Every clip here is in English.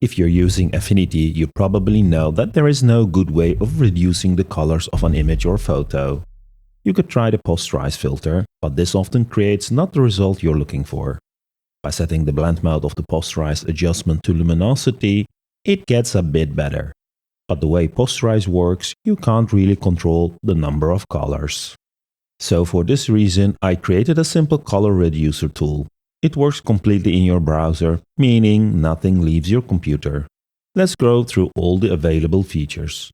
If you're using Affinity, you probably know that there is no good way of reducing the colors of an image or photo. You could try the Posterize filter, but this often creates not the result you're looking for. By setting the blend mode of the Posterize adjustment to luminosity, it gets a bit better. But the way Posterize works, you can't really control the number of colors. So for this reason, I created a simple color reducer tool. It works completely in your browser, meaning nothing leaves your computer. Let's go through all the available features.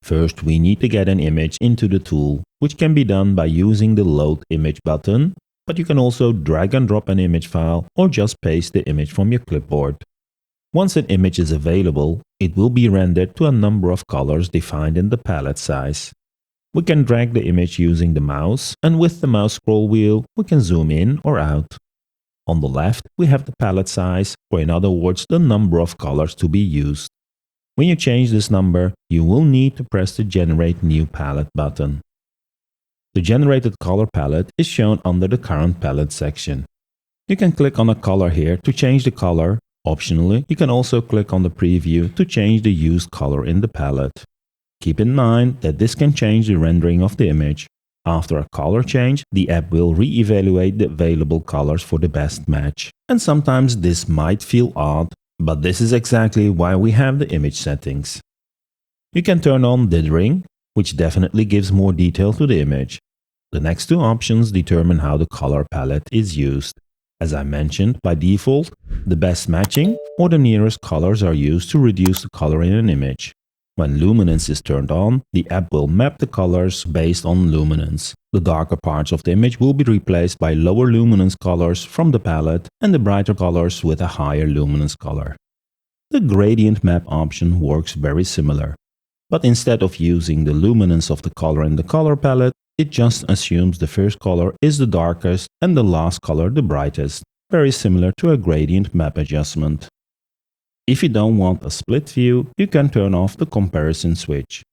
First, we need to get an image into the tool, which can be done by using the Load Image button, but you can also drag and drop an image file or just paste the image from your clipboard. Once an image is available, it will be rendered to a number of colors defined in the palette size. We can drag the image using the mouse, and with the mouse scroll wheel, we can zoom in or out. On the left, we have the palette size, or in other words, the number of colors to be used. When you change this number, you will need to press the Generate New Palette button. The generated color palette is shown under the Current Palette section. You can click on a color here to change the color. Optionally, you can also click on the preview to change the used color in the palette. Keep in mind that this can change the rendering of the image. After a color change, the app will re-evaluate the available colors for the best match. And sometimes this might feel odd, but this is exactly why we have the image settings. You can turn on dithering, which definitely gives more detail to the image. The next two options determine how the color palette is used. As I mentioned, by default, the best matching or the nearest colors are used to reduce the color in an image. When luminance is turned on, the app will map the colors based on luminance. The darker parts of the image will be replaced by lower luminance colors from the palette and the brighter colors with a higher luminance color. The gradient map option works very similar. But instead of using the luminance of the color in the color palette, it just assumes the first color is the darkest and the last color the brightest, very similar to a gradient map adjustment. If you don't want a split view, you can turn off the comparison switch.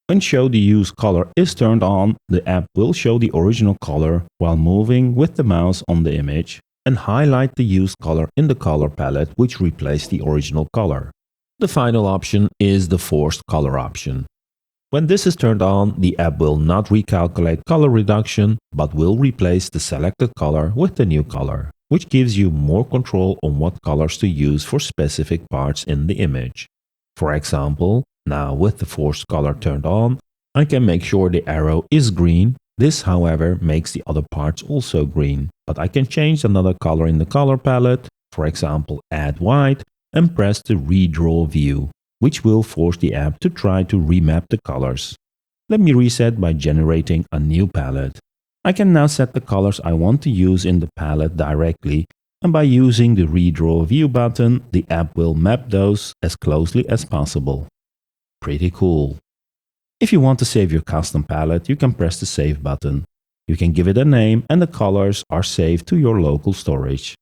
When Show the Used Color is turned on, the app will show the original color while moving with the mouse on the image and highlight the used color in the color palette which replaced the original color. The final option is the Forced Color option. When this is turned on, the app will not recalculate color reduction, but will replace the selected color with the new color, which gives you more control on what colors to use for specific parts in the image. For example, now with the Forced Color turned on, I can make sure the arrow is green. This, however, makes the other parts also green, but I can change another color in the color palette, for example add white, and press the Redraw view, which will force the app to try to remap the colors. Let me reset by generating a new palette. I can now set the colors I want to use in the palette directly, and by using the Redraw View button, the app will map those as closely as possible. Pretty cool. If you want to save your custom palette, you can press the Save button. You can give it a name and the colors are saved to your local storage.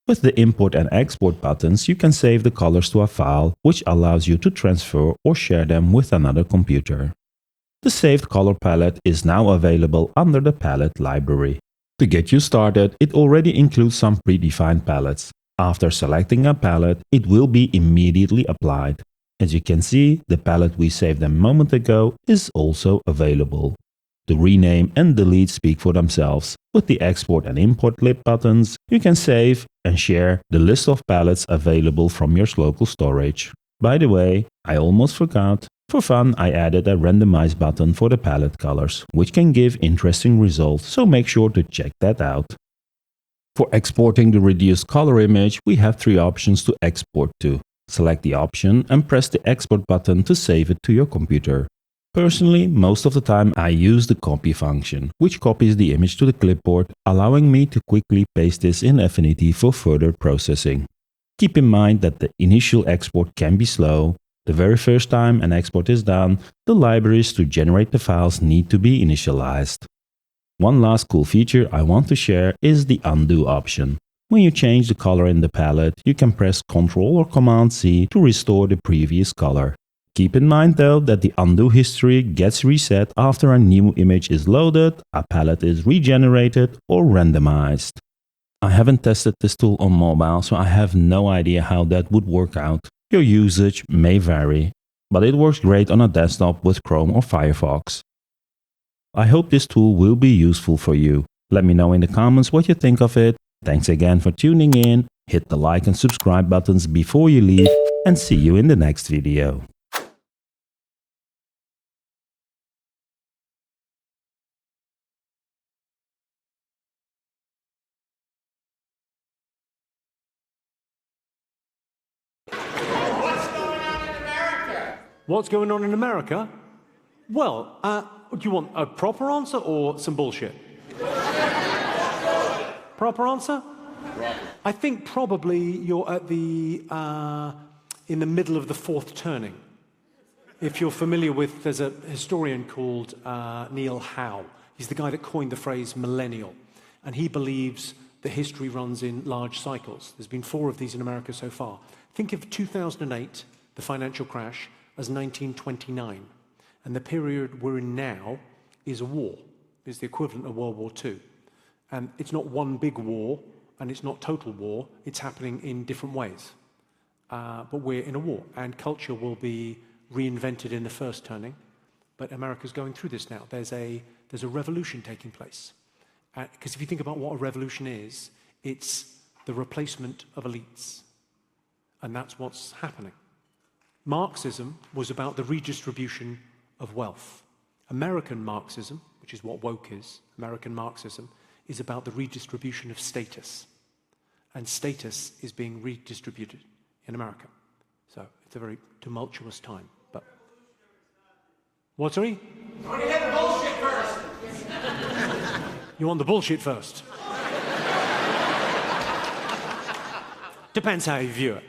With the Import and Export buttons, you can save the colors to a file, which allows you to transfer or share them with another computer. The saved color palette is now available under the palette library. To get you started, it already includes some predefined palettes. After selecting a palette, it will be immediately applied. As you can see, the palette we saved a moment ago is also available. The rename and delete speak for themselves. With the Export and Import lib buttons, you can save and share the list of palettes available from your local storage. By the way, I almost forgot. For fun, I added a Randomize button for the palette colors, which can give interesting results, so make sure to check that out. For exporting the reduced color image, we have three options to export to. Select the option and press the Export button to save it to your computer. Personally, most of the time I use the copy function, which copies the image to the clipboard, allowing me to quickly paste this in Affinity for further processing. Keep in mind that the initial export can be slow. The very first time an export is done, the libraries to generate the files need to be initialized. One last cool feature I want to share is the Undo option. When you change the color in the palette, you can press Ctrl or Command Z to restore the previous color. Keep in mind though that the undo history gets reset after a new image is loaded, a palette is regenerated or randomized. I haven't tested this tool on mobile, so I have no idea how that would work out. Your usage may vary, but it works great on a desktop with Chrome or Firefox. I hope this tool will be useful for you. Let me know in the comments what you think of it. Thanks again for tuning in. Hit the like and subscribe buttons before you leave, and see you in the next video. What's going on in America? Well, do you want a proper answer or some bullshit? Proper answer? I think probably you're at the in the middle of the fourth turning. If you're familiar with, there's a historian called Neil Howe. He's the guy that coined the phrase millennial, and he believes that history runs in large cycles. There's been 4 of these in America so far. Think of 2008, the financial crash, as 1929, and the period we're in now is a war. It's the equivalent of World War II. And it's not one big war, and it's not total war. It's happening in different ways. But we're in a war, and culture will be reinvented in the first turning. But America's going through this now. There's a revolution taking place. Because if you think about what a revolution is, it's the replacement of elites. And that's what's happening. Marxism was about the redistribution of wealth. American Marxism, which is what woke is, American Marxism, is about the redistribution of status. And status is being redistributed in America. So it's a very tumultuous time. But what, sorry? I want to hit the bullshit first. You want the bullshit first? Depends how you view it.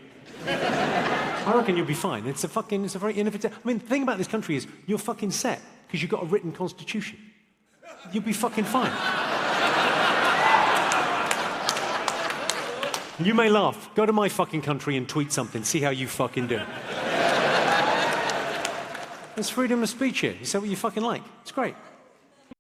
I reckon you'll be fine. It's a very innovative. I mean, the thing about this country is you're fucking set because you've got a written constitution. You'll be fucking fine. You may laugh. Go to my fucking country and tweet something. See how you fucking do. There's freedom of speech here. You say what you fucking like. It's great.